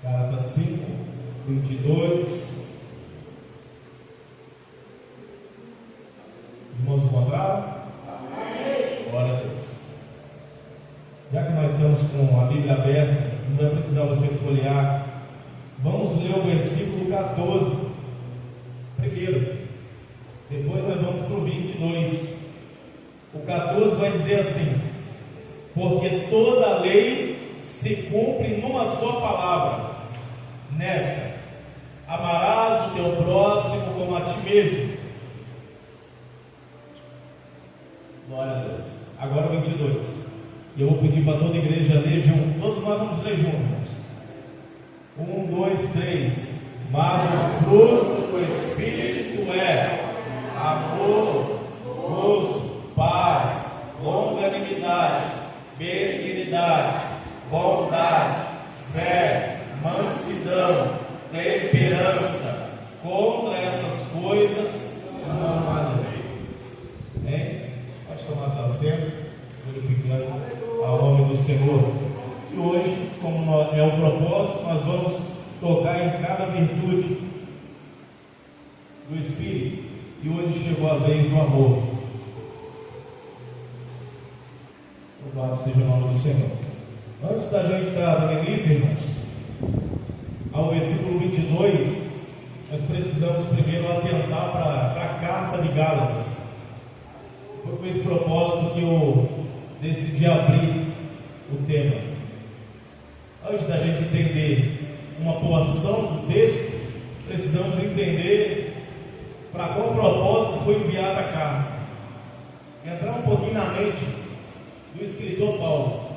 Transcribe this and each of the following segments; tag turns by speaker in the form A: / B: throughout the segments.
A: Gálatas 5, 22. Os irmãos encontraram? Amém. Glória a Deus. Já que nós estamos com a Bíblia aberta, não vai precisar você folhear. Vamos ler o versículo 14 primeiro. Depois nós vamos para o 22. O 14 vai dizer assim: porque toda a lei se cumpre numa só palavra, nesta: amarás o teu próximo como a ti mesmo. Glória a Deus. Agora o 22. E eu vou pedir para toda a igreja ler junto. Todos nós vamos ler juntos. 1, 2, 3. Mas o fruto do Espírito é amor, gozo, paz, longanimidade, benignidade, bondade, fé, mansidão, temperança. Contra essas coisas não há lei. Hein? Pode tomar seu assento, glorificando ao nome do Senhor. E hoje, como é o propósito, nós vamos tocar em cada virtude do Espírito. E hoje chegou a vez do amor. Louvado seja o nome do Senhor. Antes da gente estar dando início, irmãos, ao versículo 22, nós precisamos primeiro atentar para a carta de Gálatas. Foi com esse propósito que eu decidi abrir o tema. Antes da gente entender uma porção do texto, precisamos entender para qual propósito foi enviada a carta. Entrar um pouquinho na mente do escritor Paulo.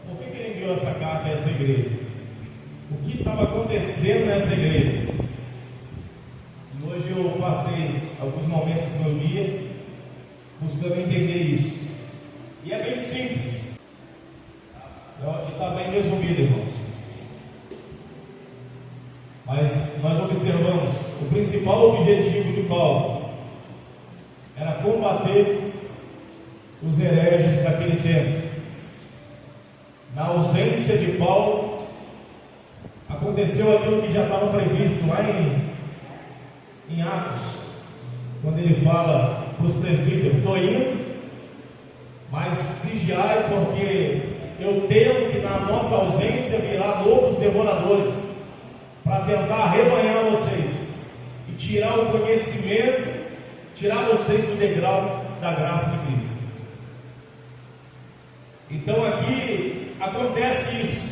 A: Por que ele enviou essa carta a essa igreja? O que estava acontecendo nessa igreja? E hoje eu passei alguns momentos do meu dia buscando entender isso. E é bem simples. E está bem resumido, irmãos. Mas nós observamos o principal objetivo de Paulo era combater os hereges daquele tempo. Na ausência de Paulo, aconteceu aquilo que já estava previsto lá em Atos, quando ele fala para os presbíteros: estou indo, mas vigiai, porque eu temo que na nossa ausência virá lobos devoradores, para tentar arrebanhar vocês e tirar o conhecimento, tirar vocês do degrau da graça de Cristo. Então aqui acontece isso,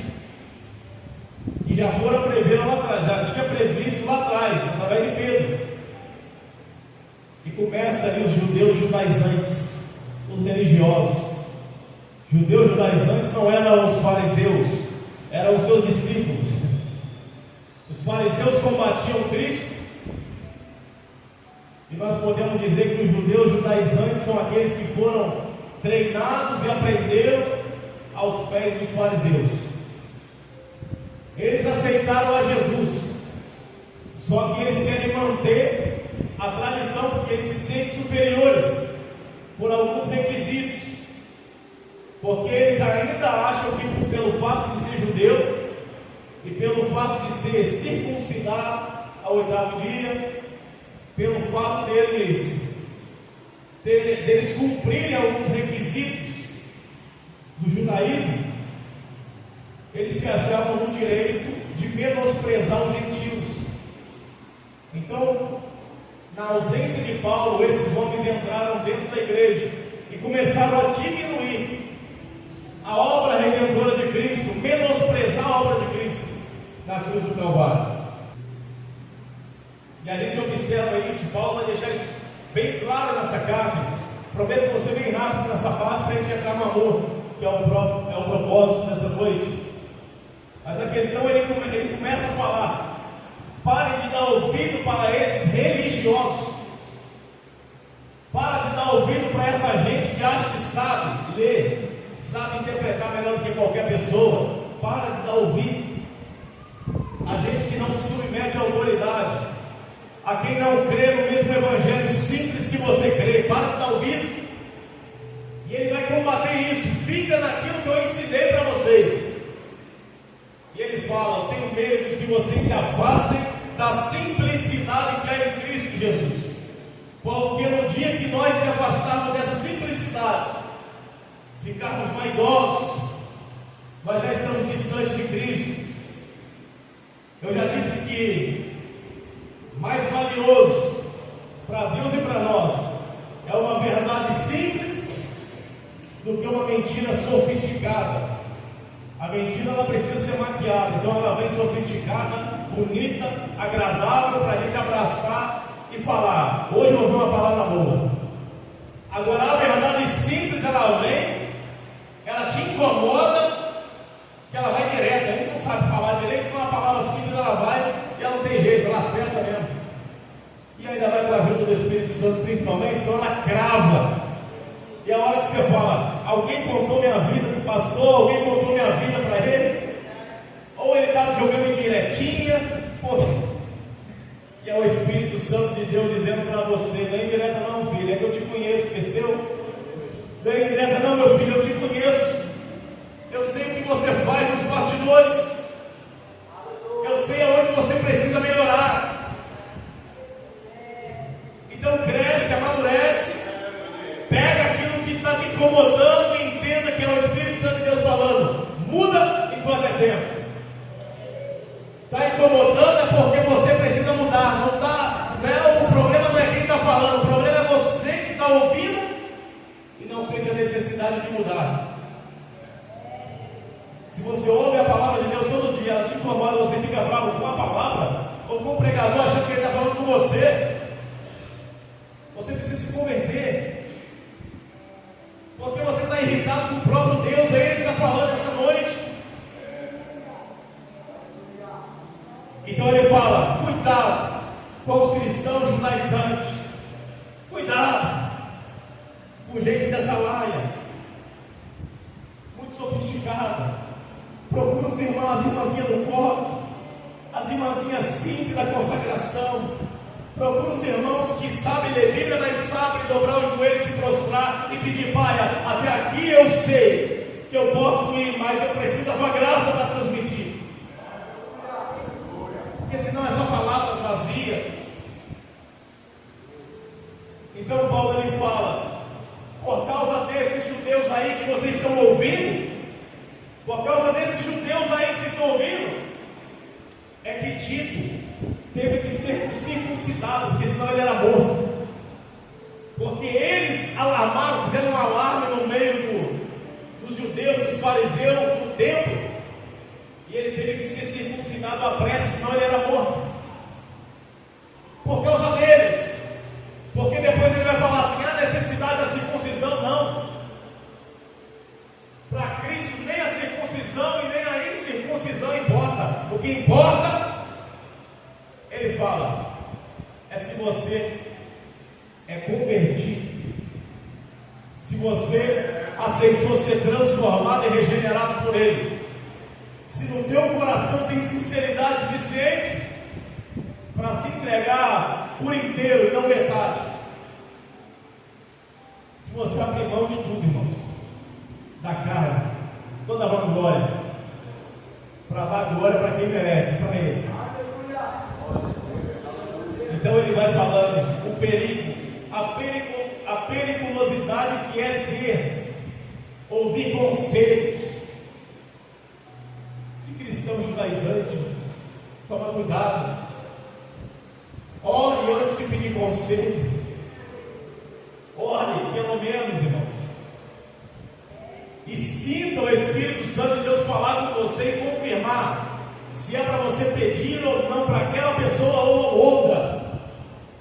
A: que já foram prever lá atrás, já tinha previsto lá atrás, através de Pedro. E começa ali os judeus judaizantes, os religiosos. Judeus judaizantes não eram os fariseus, eram os seus discípulos. Os fariseus combatiam Cristo, e nós podemos dizer que os judeus judaizantes são aqueles que foram treinados e aprenderam aos pés dos fariseus. Eles aceitaram a Jesus, só que eles querem manter a tradição, porque eles se sentem superiores por alguns requisitos, porque eles ainda acham que pelo fato de ser judeu e pelo fato de ser circuncidado ao 8º dia, pelo fato deles cumprirem alguns requisitos do judaísmo, eles se achavam no direito de menosprezar os gentios. Então, na ausência de Paulo, esses homens entraram dentro da igreja e começaram a diminuir a obra redentora de Cristo, menosprezar a obra de Cristo na cruz do Calvário. E a gente observa isso. Paulo vai deixar isso bem claro nessa carta. Prometo você bem rápido nessa parte para a gente entrar no amor, que é o propósito dessa noite. Mas a questão, ele começa a falar: pare de dar ouvido para esses religiosos, para de dar ouvido para essa gente que acha que sabe ler, sabe interpretar melhor do que qualquer pessoa. Para de dar ouvido a gente que não se submete à autoridade, a quem não crê no mesmo evangelho simples que você crê. Para de dar ouvido. E ele vai combater isso. Fica naquilo que eu ensinei para vocês. E ele fala: tenho medo de que vocês se afastem da simplicidade que há em Cristo Jesus. Porque no dia que nós se afastarmos dessa simplicidade, ficarmos vaidosos, nós já estamos distantes de Cristo. Eu já disse que mais valioso para Deus e para nós é uma verdade simples do que uma mentira sofisticada. A mentira ela precisa ser maquiada, então ela vem sofisticada, bonita, agradável para a gente abraçar e falar: hoje eu ouvi uma palavra boa. Agora a verdade simples ela vem, ela te incomoda, que ela vai direto. A gente não sabe falar direito, com uma palavra simples ela vai e ela não tem jeito, ela acerta mesmo. E ainda vai com a ajuda do Espírito Santo, principalmente, então ela crava. E a hora que você fala: alguém contou minha vida para o pastor, alguém contou minha vida para ele, ou ele estava jogando indiretinha, poxa. E é o Espírito Santo de Deus dizendo para você: não é indireta não, filho, é que eu te conheço, esqueceu? Não é indireta não, meu filho, eu te conheço. Eu sei o que você faz nos bastidores. Eu sei aonde você precisa melhorar. Então cresce, amadurece, pega aquilo que está te incomodando e entenda que é o Espírito Santo de Deus falando. Muda enquanto é tempo. Está incomodando é porque você precisa mudar. Não tá, né? O problema não é quem está falando, o problema é você que está ouvindo e não sente a necessidade de mudar. Se você ouve a palavra de Deus todo dia, ela te incomoda, você fica bravo com a palavra ou com o pregador achando que ele está falando com você, você precisa se converter. Porque você está irritado com o próprio Deus, é Ele que está falando essa noite. Então ele fala: cuidado com os cristãos judaizantes, cuidado com gente dessa laia, muito sofisticada. Procura os irmãos, as irmãzinhas do corpo, as irmãzinhas simples da consagração. Procura os irmãos que sabem ler Bíblia, mas sabem dobrar os joelhos, se prostrar e pedir: Pai, até aqui eu sei que eu posso ir, mas eu preciso da tua graça para transmitir. Porque senão é só palavras vazias. Então Paulo ele fala: por causa desses judeus aí que vocês estão ouvindo, por causa desses judeus aí que vocês estão ouvindo, é que Tito teve que ser circuncidado, porque senão ele era morto. Porque eles alarmaram, fizeram um alarme no meio dos judeus, dos fariseus, do templo, e ele teve que ser circuncidado à pressa, senão ele era morto. Por causa deles. Porque depois ele vai falar assim: a necessidade da circuncisão, não. Para Cristo nem a circuncisão e nem a incircuncisão importa. O que importa, ele fala, é se você é convertido, se você aceitou ser transformado e regenerado por Ele, se no teu coração tem sinceridade suficiente para se entregar por inteiro e não metade, se você abrir mão de tudo, irmãos, da carne, toda a vanglória, para dar glória para quem merece, para Ele. Então ele vai falando o perigo, a periculosidade que é ter, ouvir conselhos de cristãos judaizantes. Toma cuidado. Ore antes de pedir conselho. Ore, pelo menos, irmãos. E sinta o Espírito Santo de Deus falar com você e confirmar se é para você pedir ou não para aquela pessoa ou outra.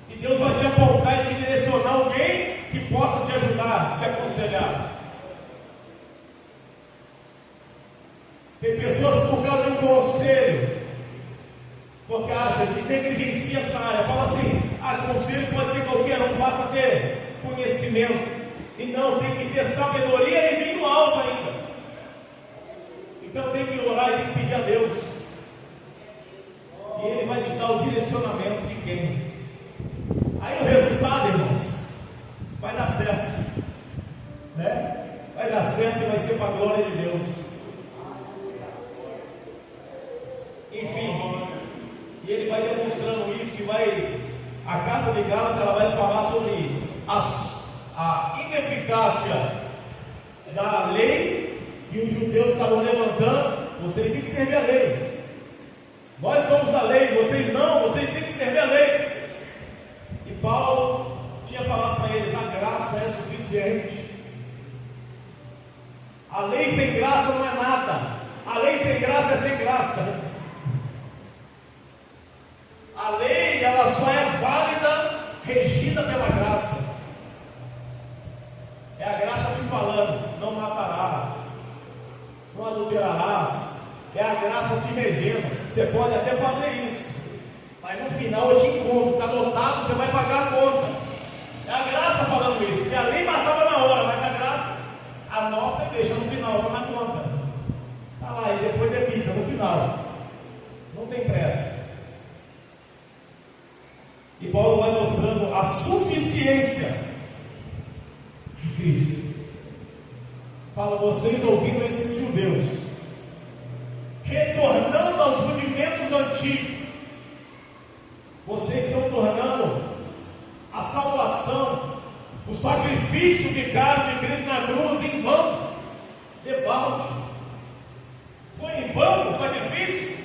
A: E Deus vai te apontar e te direcionar alguém que possa te ajudar, te aconselhar. Tem pessoas por causa de um conselho, porque acha que negligencia essa área, fala assim: conselho pode ser qualquer um, basta ter conhecimento. E não, tem que ter sabedoria e vir do alto ainda. Então tem que orar e tem que pedir a Deus. E Ele vai te dar o direcionamento de quem. Aí o resultado, irmãos, vai dar certo, né? Vai dar certo e vai ser para a glória de Deus. E ele vai demonstrando isso, e a carta de Gálatas, ela vai falar sobre a ineficácia da lei, e os judeus estavam levantando: vocês têm que servir a lei. Nós somos da lei, vocês não, vocês têm que servir a lei. E Paulo tinha falado para eles: a graça é suficiente. A lei sem graça não é nada. A lei sem graça é sem graça. A lei, ela só é válida, regida pela graça. É a graça te falando: não matarás, não adulterarás. É a graça te regendo. Você pode até fazer isso, mas no final eu te encontro, está lotado, você vai pagar a conta. É a graça falando isso, porque a lei matava na hora, mas a graça anota e deixa no final, está na conta. Está lá, e depois debita no final. Não tem pressa. E Paulo vai mostrando a suficiência de Cristo. Fala: vocês ouvindo esses judeus, retornando aos rudimentos antigos, vocês estão tornando a salvação, o sacrifício vicário de Cristo na cruz, em vão. Debalde. Foi em vão o sacrifício?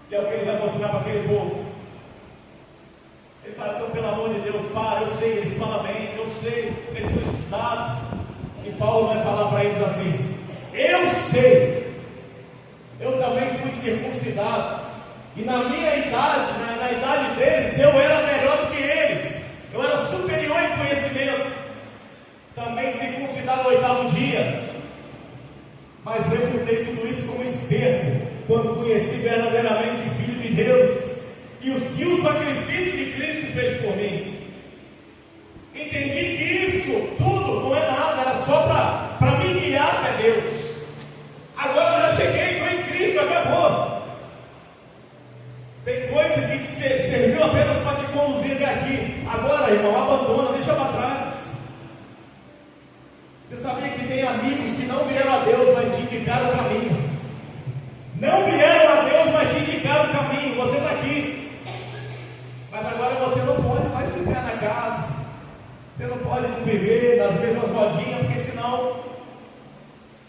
A: E é o que ele vai mostrar para aquele povo. Ele fala: então, pelo amor de Deus, para, eu sei, eles falam bem, eu sei, eles são estudados. E Paulo vai falar para eles assim: eu sei, eu também fui circuncidado, e na minha idade, na idade deles, eu era melhor do que eles, eu era superior em conhecimento, também circuncidado no 8º dia, mas refutei tudo isso como esterco, quando conheci verdadeiramente o Filho de Deus, e o sacrifício de Cristo fez por mim. Entendi que isso tudo não é nada, era só para me guiar até Deus. Agora eu já cheguei, estou em Cristo, acabou. Tem coisa que serviu apenas para te conduzir até aqui. Agora, irmão, abandona, deixa para trás. Você sabia que tem amigos que não vieram a Deus, mas te indicaram o caminho? Não vieram a Deus, mas te indicaram o caminho. Você está aqui, mas agora você não pode mais ficar na casa. Você não pode viver nas mesmas rodinhas, porque senão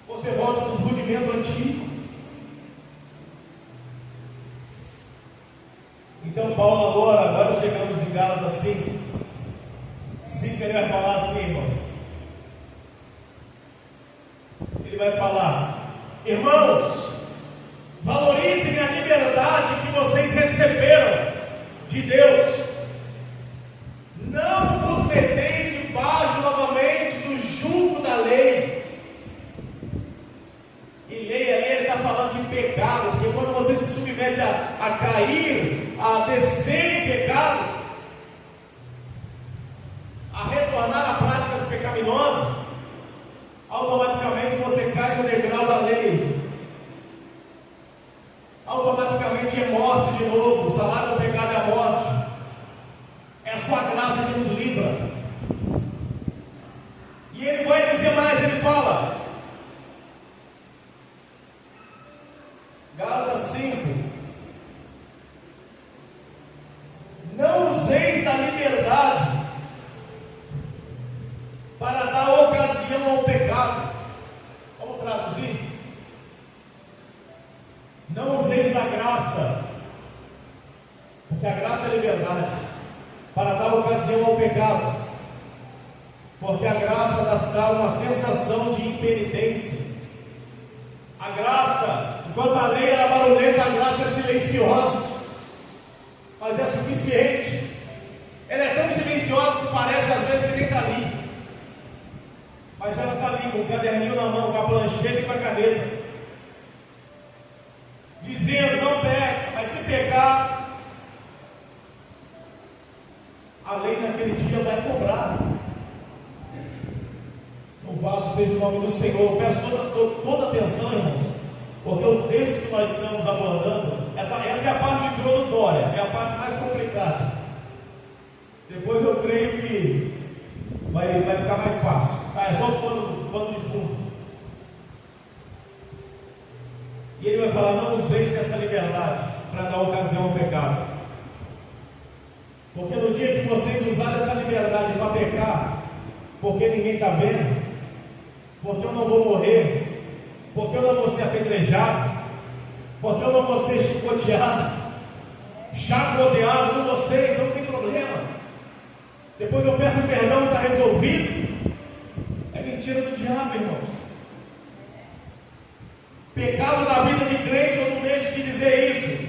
A: você volta nos rudimentos antigos. Então Paulo agora chegamos em Gálatas 5, ele vai falar assim, irmãos. Ele vai falar: irmãos, valorizem a liberdade que vocês receberam de Deus. Não vos metei debaixo novamente do jugo da lei. E lei ali, ele está falando de pecado, porque quando você se submete a cair, a descer em pecado, a retornar a práticas pecaminosas, automaticamente você cai no degrau da lei. Automaticamente é morte de novo. O salário do pecado é a morte. É a sua graça que nos livra. E ele vai dizer mais, ele fala, Gálatas 5: não useis da liberdade para dar ocasião ao pecado. Vamos traduzir? Não useis da graça, porque a graça é liberdade, para dar ocasião ao pecado, porque a graça dá uma sensação de impenitência. A graça, enquanto a lei era barulhenta, a graça é silenciosa, mas é suficiente. Ela é tão silenciosa que parece às vezes que nem está ali, mas ela está ali com o caderninho na mão, com a plancheta e com a caneta, dizendo: não peca, mas se pecar, a lei naquele dia vai cobrar. Louvado seja o nome do Senhor. Eu peço toda atenção, irmãos, porque o texto que nós estamos abordando, essa é a parte introdutória, é a parte mais complicada. Depois eu creio que vai ficar mais fácil. É só o pano de fundo. E ele vai falar: não useis dessa liberdade para dar ocasião ao pecado. Porque no dia que vocês usarem essa liberdade para pecar, porque ninguém está vendo, porque eu não vou morrer, porque eu não vou ser apedrejado, porque eu não vou ser chicoteado, chacoteado, não vou ser, então não tem problema. Depois eu peço perdão e está resolvido. É mentira do diabo, irmãos. Pecado na vida de crente, eu não deixo de dizer isso.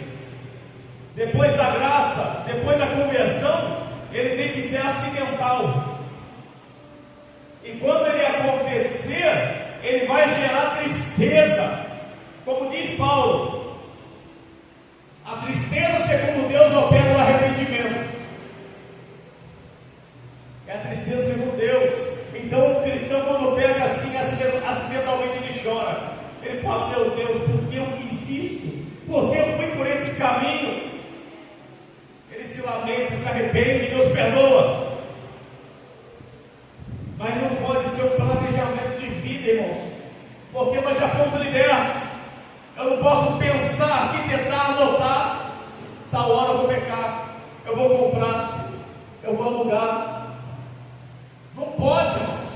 A: Depois da graça, depois da conversão, ele tem que ser acidental. E quando ele acontecer, ele vai gerar tristeza. Como diz Paulo, a tristeza segundo Deus opera o arrependimento. É a tristeza segundo Deus. Então o cristão, quando pega assim, acidentalmente ele chora. Ele fala: meu Deus, por que eu fiz isso? Por que eu fui por esse caminho? Ele se lamenta, se arrepende, Deus perdoa. Mas não pode ser um planejamento de vida, irmãos, porque nós já fomos libertos. Eu não posso pensar e tentar anotar: tal hora eu vou pecar, eu vou comprar, eu vou alugar. Não pode, irmãos,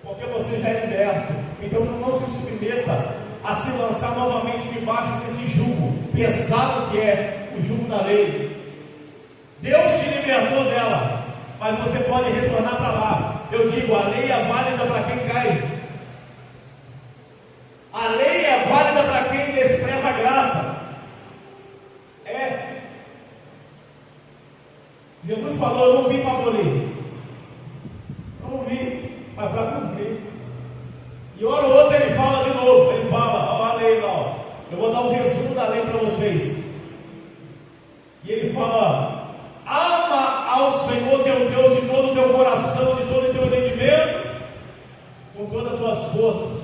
A: porque você já é liberto. Então não se submeta a se lançar novamente debaixo desse jugo pesado que é o jugo da lei. Deus te libertou dela, mas você pode retornar para lá. Eu digo: a lei é válida para quem cai. A lei é válida para quem despreza a graça. Jesus falou: eu não vim para abolir, eu não vim, mas para cumprir. E hora ou outra ele fala de novo. Ele fala: ó, a lei lá, ó. Eu vou dar um resumo da lei para vocês. E ele fala: ama ao Senhor teu Deus de todo o teu coração, de todo o teu entendimento, com todas as tuas forças,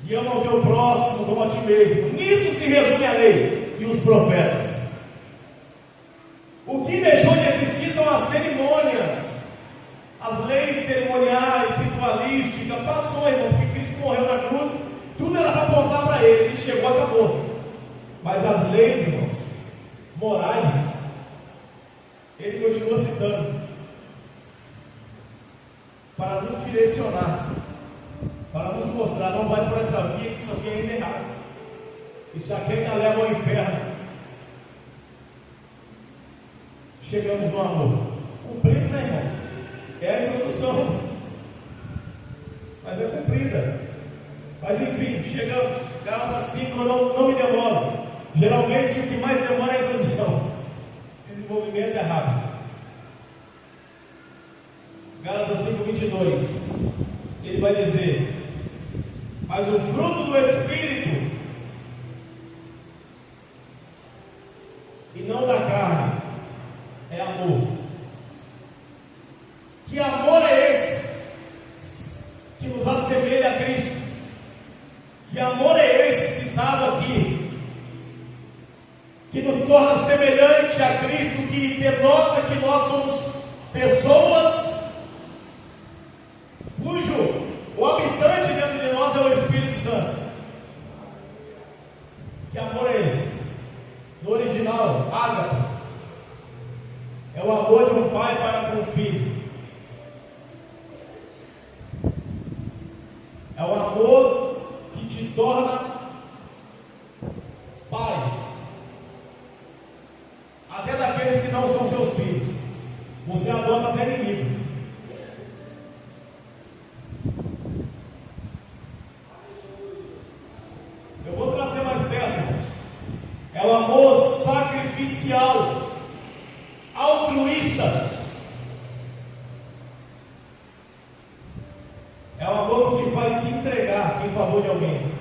A: e ama o teu próximo como a ti mesmo. Nisso se resume a lei e os profetas. O que deixou de existir são as cerimônias, as leis cerimoniais, ritualísticas. Passou, irmão, porque Cristo morreu na cruz, tudo era para apontar para ele, ele chegou, acabou. Mas as leis, irmãos, morais, ele continua citando para nos direcionar, para nos mostrar: não vai por essa via, que isso aqui é ainda errado, isso aqui ainda leva ao inferno. Chegamos no amor cumprido, né, irmãos? É a introdução, mas é cumprida. Mas enfim, chegamos. Gálatas 5, não me demoro. Geralmente o que mais demora é a introdução. Desenvolvimento é rápido. Gálatas 5:22. Ele vai dizer: mas o fruto do Espírito, e não da carne, é amor. Que amor é esse que nos assemelha a Cristo? Que amor é esse citado aqui, que nos torna semelhante a Cristo, que denota que nós somos pessoas cujo o habitante dentro de nós é o Espírito Santo? Que amor é esse? No original, ágape, é o amor de um pai para com o filho. É o amor que te torna pai, até daqueles que não são seus filhos. Você adota até inimigo. Eu vou trazer mais perto, irmãos. É o amor sacrificial, altruísta. É o amor que te faz se entregar em favor de alguém.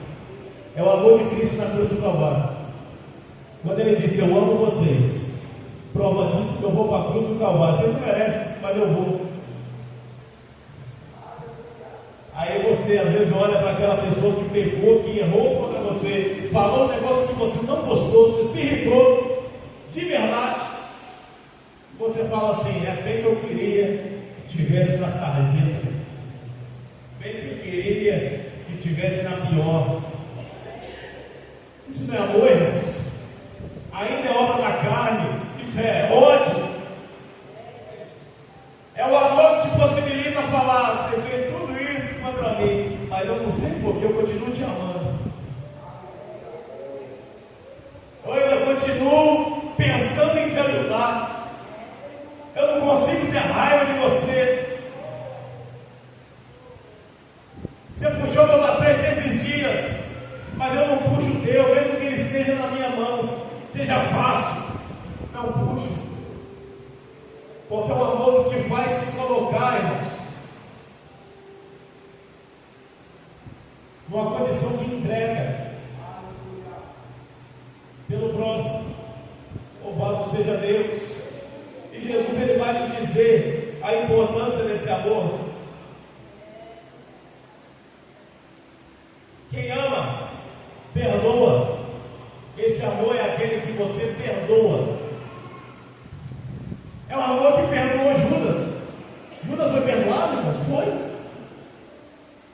A: É o amor de Cristo na cruz do Calvário. Quando ele disse: eu amo vocês, prova disso que eu vou para a cruz do Calvário. Vocês não merecem, mas eu vou. Aí você às vezes olha para aquela pessoa que pecou, que errou contra você, falou um negócio que você não gostou, você se irritou de verdade. Você fala assim: é bem que eu queria que tivesse na sarjeta, bem que eu queria que estivesse na pior. Isso não é amor, irmãos? Ainda é obra da carne. Isso é ódio. É o amor que te possibilita falar: você fez tudo isso contra mim, mas eu não sei porque eu continuo te amando. Eu ainda continuo pensando em te ajudar. Eu não consigo ter raiva de você. Você puxou meu tapete esses dias, mas eu não puxo o teu, mesmo que ele esteja na minha mão, esteja fácil. Não puxo. Porque é o amor que te faz se colocar, irmãos, numa condição de entrega pelo próximo. Louvado seja Deus. E Jesus, ele vai nos dizer a importância desse amor. Quem ama, perdoa. Esse amor é aquele que você perdoa. É o amor que perdoou Judas. Judas foi perdoado, irmãos? Foi.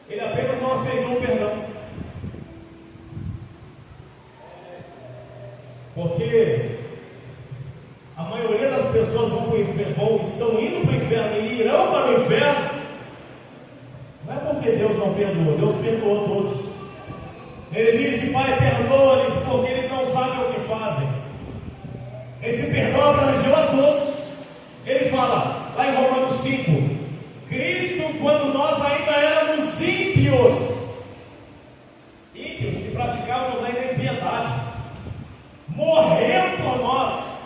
A: Ele apenas não aceitou o perdão. Porque a maioria das pessoas vão para o inferno, estão indo para o inferno e irão para o inferno. Não é porque Deus não perdoou, Deus perdoou todos. Ele disse: Pai, perdoa-lhes, porque eles não sabem o que fazem. Esse perdão abrangeu a todos. Ele fala lá em Romanos 5: Cristo, quando nós ainda éramos ímpios que praticávamos ainda impiedade, morreu por nós.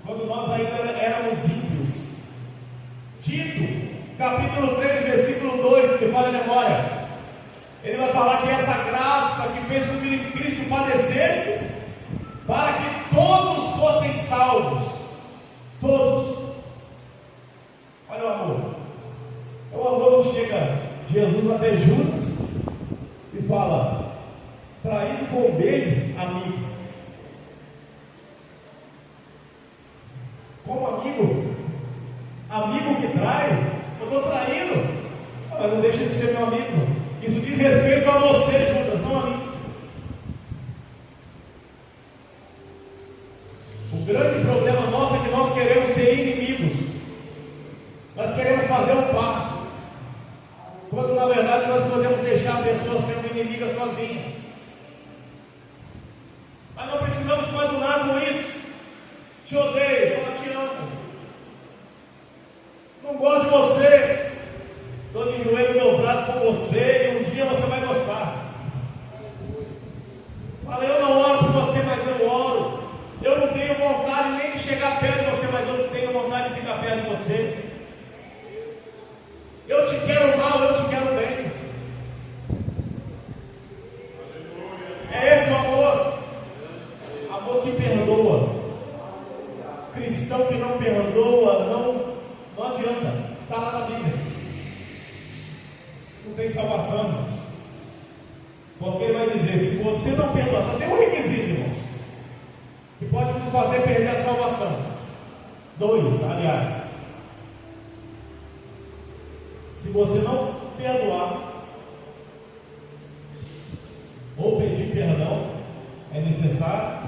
A: Quando nós ainda éramos ímpios. Tito, capítulo 3, versículo 2, que fala em memória, ele vai falar que essa graça que fez com que Cristo padecesse, para que todos fossem salvos. Todos. Olha o amor. É o amor que chega Jesus até Judas e fala: traído com um beijo, amigo. Como amigo? Amigo que trai? Eu estou traindo. Mas não deixa de ser meu amigo. Isso diz respeito a você, Judas, não a mim. O grande problema nosso é que nós queremos ser inimigos. Nós queremos fazer um pacto, quando na verdade nós podemos deixar a pessoa sendo inimiga sozinha. Mas não precisamos continuar com isso. Te odeio, eu te amo. Não gosto de você. Estou de joelho dobrado com você e um dia você vai gostar. Fala: eu não oro por você, mas eu oro. Eu não tenho vontade nem de chegar perto de você, mas eu tenho vontade de ficar perto de você. Eu te quero mal, eu te quero bem. É esse o amor. Amor que perdoa. Cristão que não perdoa, não adianta. Está lá na Bíblia. Não tem salvação, irmãos. Porque ele vai dizer: se você não perdoar, só tem um requisito, irmãos, que pode nos fazer perder a salvação. 2, aliás. Se você não perdoar ou pedir perdão, é necessário,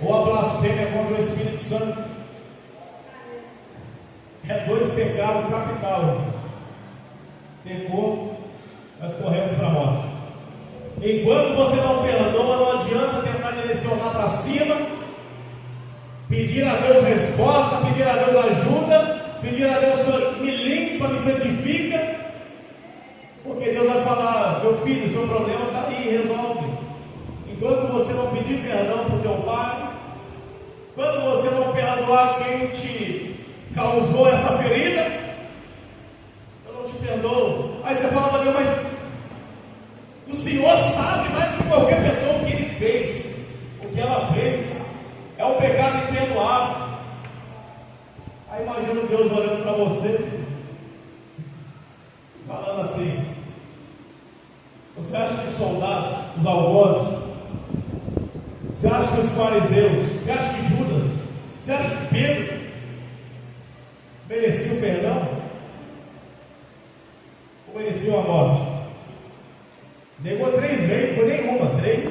A: ou a blasfêmia contra o Espírito Santo. É 2 pecados capitais, irmãos. Pecou, nós corremos para a morte. Enquanto você não perdoa, não adianta tentar direcionar para cima, pedir a Deus resposta, pedir a Deus ajuda, pedir a Deus: me limpa, me santifica, porque Deus vai falar: meu filho, seu problema está aí, resolve. Enquanto você não pedir perdão para o teu pai, quando você não perdoar quem te causou essa ferida, eu não te perdoo. Aí você fala: Deus, mas o Senhor sabe mais do que qualquer pessoa o que ele fez, o que ela fez. É um pecado imperdoável. Aí imagina Deus olhando para você, falando assim: você acha que os soldados, os algozes, você acha que os fariseus, você acha que Judas, você acha que Pedro merecia o perdão? conheceu a morte. Negou 3 vezes, foi nenhuma, 3.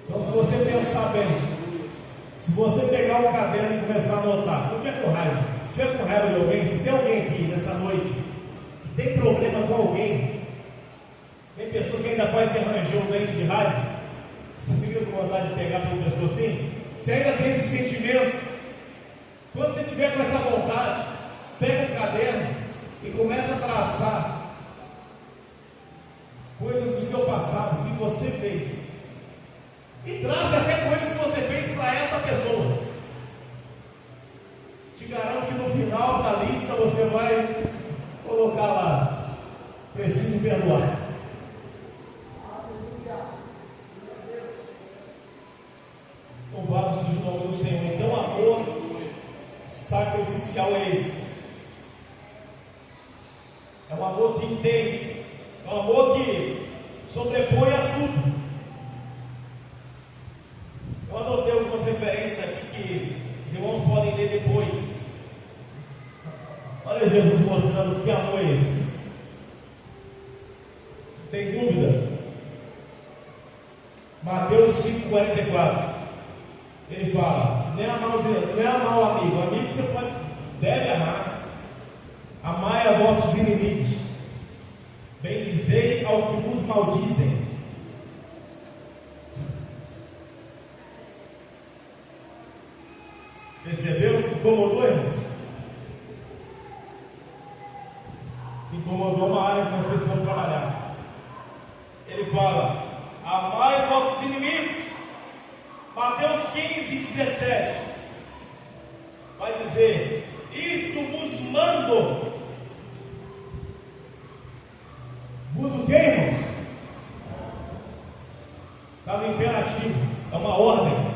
A: Então, se você pensar bem, se você pegar um caderno e começar a anotar, não tiver com raiva, tiver com raiva de alguém, se tem alguém aqui nessa noite que tem problema com alguém, tem pessoa que ainda faz se arranjar um dente de raiva, você fica com vontade de pegar pelo pescocinho, você ainda tem esse sentimento. Quando você tiver com essa vontade, pega um caderno e começa a traçar coisas do seu passado que você fez. E trace até coisas que você fez para essa pessoa. Te garanto que no final da lista você vai colocar lá: preciso perdoar. Louvado seja o nome do Senhor. Então, amor sacrificial é esse. É um amor que entende. É um amor que sobrepõe a tudo. Eu anotei algumas referências aqui que os irmãos podem ler depois. Olha Jesus mostrando que amor é esse. Se tem dúvida, Mateus 5,44. Ele fala: não é amar o amigo. O amigo você deve amar. Amai a vossos inimigos. Bendizei ao que vos maldizem. Percebeu? Incomodou, irmãos? Se incomodou, uma área que nós precisamos trabalhar. Ele fala: amai vossos inimigos. Mateus 15:17 vai dizer: isto vos mando. Vos o que, irmãos? Está no imperativo, é uma ordem.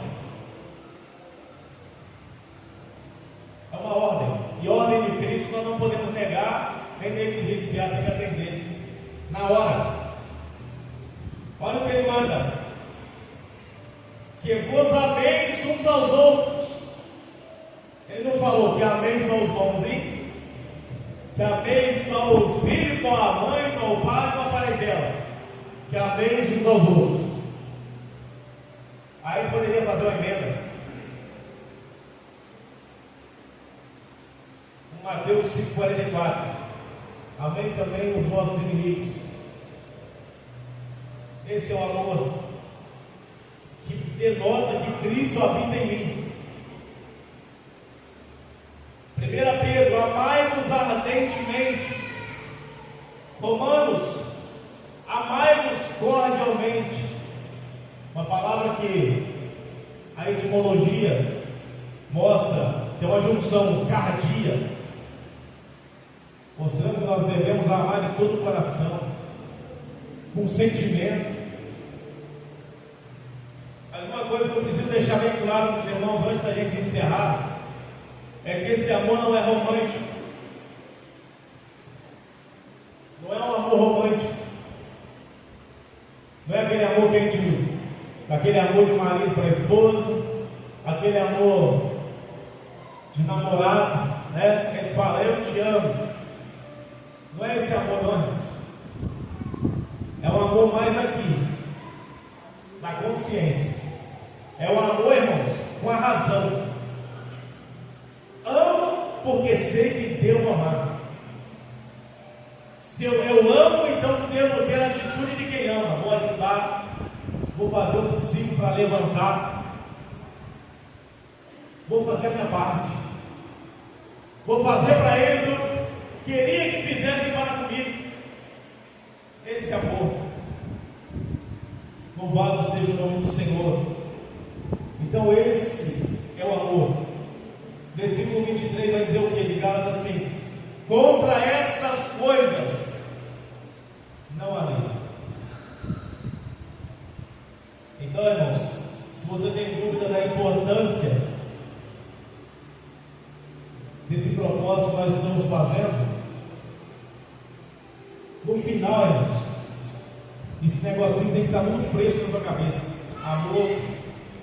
A: É uma ordem. E ordem de Cristo nós não podemos negar, nem negligenciar, tem que atender na hora. Olha o que ele manda: que vos ameis uns aos outros. Ele não falou que ameis só os bonzinhos, que ameis só os filhos, só a mãe, só o pai, só a parentela, que ameis uns aos outros. Aí poderia fazer uma emenda. Mateus 5,44. Amém também os vossos inimigos. Esse é o amor que denota que Cristo habita em mim. 1 Pedro: amai-vos ardentemente. Romanos: amai-vos cordialmente. Uma palavra que a etimologia mostra que é uma junção cardia, mostrando que nós devemos amar de todo o coração, com sentimento. Mas uma coisa que eu preciso deixar bem claro para os irmãos antes da gente encerrar é que esse amor não é romântico. Não é um amor romântico. Não é aquele amor que a gente viu, aquele amor de marido para a esposa, aquele amor de namorado, né? Que a gente fala: eu te amo. Não é esse amor, não, irmãos. É um amor mais aqui, na consciência. É um amor, irmãos, com a razão. Amo porque sei que devo amar. Se eu amo, então devo ter a atitude de quem ama. Vou ajudar, vou fazer o possível para levantar, vou fazer a minha parte, vou fazer para ele o que eu queria que fizesse para comigo. Esse amor. Louvado seja o nome do Senhor. Então esse é o amor. Versículo 23 vai dizer o que? De Gálatas assim: contra essas coisas não há lei. Então, irmãos, se você tem dúvida da importância desse propósito que nós estamos fazendo, no final, irmãos, esse negocinho tem que estar muito fresco na sua cabeça. Amor,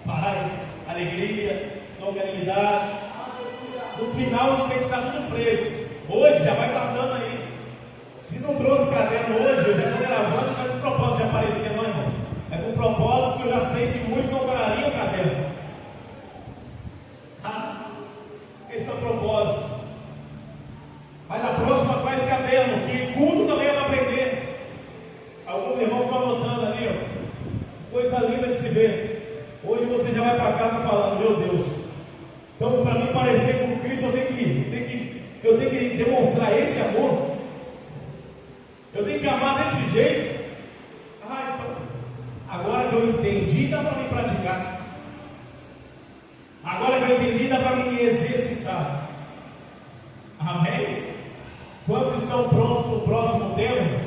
A: paz, fidelidade. No final isso tem que estar tudo fresco. Hoje já vai guardando aí. Se não trouxe caderno hoje, eu já estou gravando, não é com propósito de aparecer, não, irmão. É com propósito que eu já sei que muitos não ganhariam o caderno. Esse é o propósito. Mas na próxima faz caderno, que culto também vai aprender. Alguns irmãos estão anotando ali, ó. Coisa linda de se ver. Hoje você já vai para casa falando, meu Deus. Então, para mim parecer com Cristo, eu tenho que demonstrar esse amor. Eu tenho que amar desse jeito. Agora que eu entendi, dá para me praticar. Agora que eu entendi, dá para me exercitar. Amém? Quantos estão prontos para o próximo tema?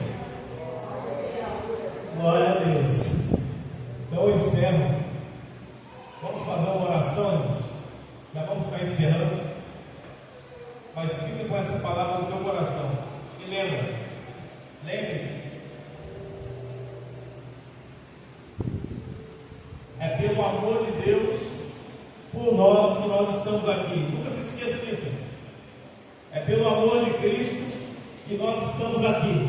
A: Glória a Deus. Então eu encerro. Vamos fazer uma oração, irmãos. Já vamos estar encerrando. Mas fique com essa palavra no teu coração. E lembre-se. É pelo amor de Deus por nós que nós estamos aqui. Nunca se esqueça disso. É pelo amor de Cristo que nós estamos aqui.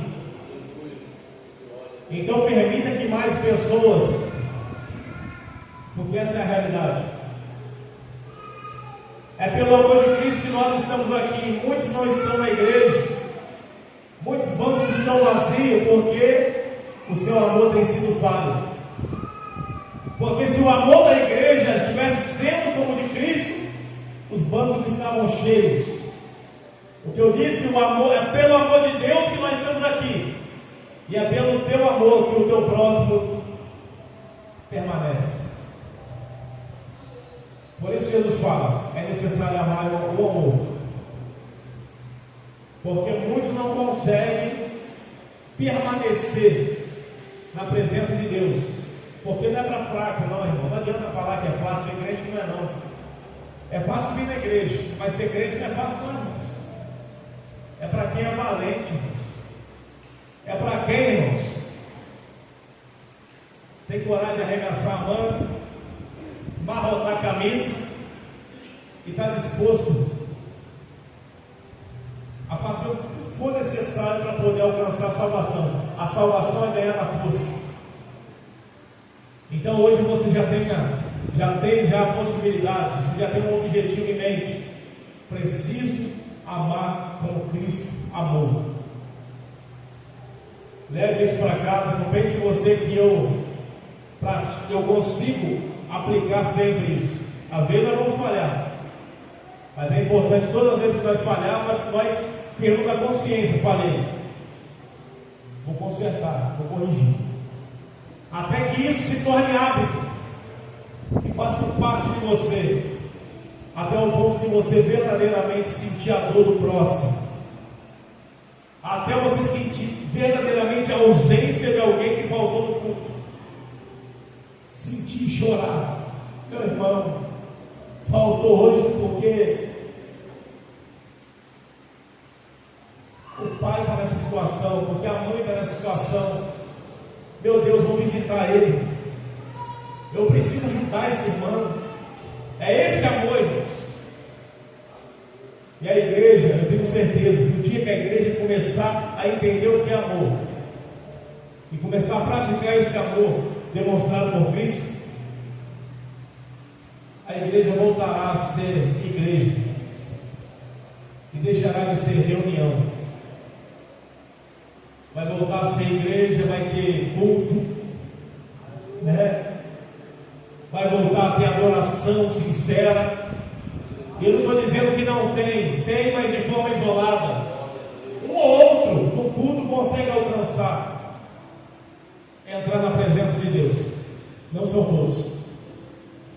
A: Então permita que mais pessoas, porque essa é a realidade. É pelo amor de Cristo que nós estamos aqui. Muitos não estão na igreja. Muitos bancos estão vazios porque o seu amor tem sido falho. Porque se o amor da igreja estivesse sendo como o de Cristo, os bancos estavam cheios. O que eu disse, o amor é pelo amor de Deus que nós estamos aqui. E é pelo teu amor que o teu próximo permanece. Por isso Jesus fala, é necessário amar o amor. Porque muitos não conseguem permanecer na presença de Deus. Porque não é para fraco, não, irmão. Não adianta falar que é fácil ser crente, que não é não. É fácil vir na igreja, mas ser crente não é fácil, não, irmãos. É para quem é valente, irmãos. É para quem, irmãos, tem coragem de arregaçar a manga, amarrotar a camisa e está disposto a fazer o que for necessário para poder alcançar a salvação. A salvação é ganhar na força. Então hoje você já tem a possibilidade, você já tem um objetivo em mente. Preciso amar como Cristo amou. Leve isso para casa. Não pense você que eu consigo aplicar sempre isso. Às vezes nós vamos falhar, mas é importante todas as vezes que nós falharmos, nós termos a consciência. Falei, vou consertar, vou corrigir, até que isso se torne hábito e faça parte de você, até o ponto de você verdadeiramente sentir a dor do próximo, até você sentir verdadeiramente a ausência de alguém que faltou no culto, sentir chorar. Meu irmão, faltou hoje porque o pai está nessa situação, porque a mãe está nessa situação. Meu Deus, vou visitar ele. Eu preciso ajudar esse irmão. É esse amor, irmãos. E a igreja, eu tenho certeza que o dia que a igreja começar a entender o que é amor e começar a praticar esse amor demonstrado por Cristo, a igreja voltará a ser igreja e deixará de ser reunião. Vai voltar a ser igreja, vai ter culto, né? Vai voltar a ter adoração sincera. Eu não estou dizendo que não tem, mas de forma isolada. Um ou outro no culto consegue alcançar, entrar na presença de Deus. Não são todos.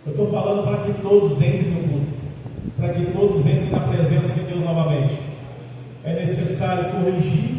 A: Eu estou falando para que todos entrem no culto, para que todos entrem na presença de Deus novamente. É necessário corrigir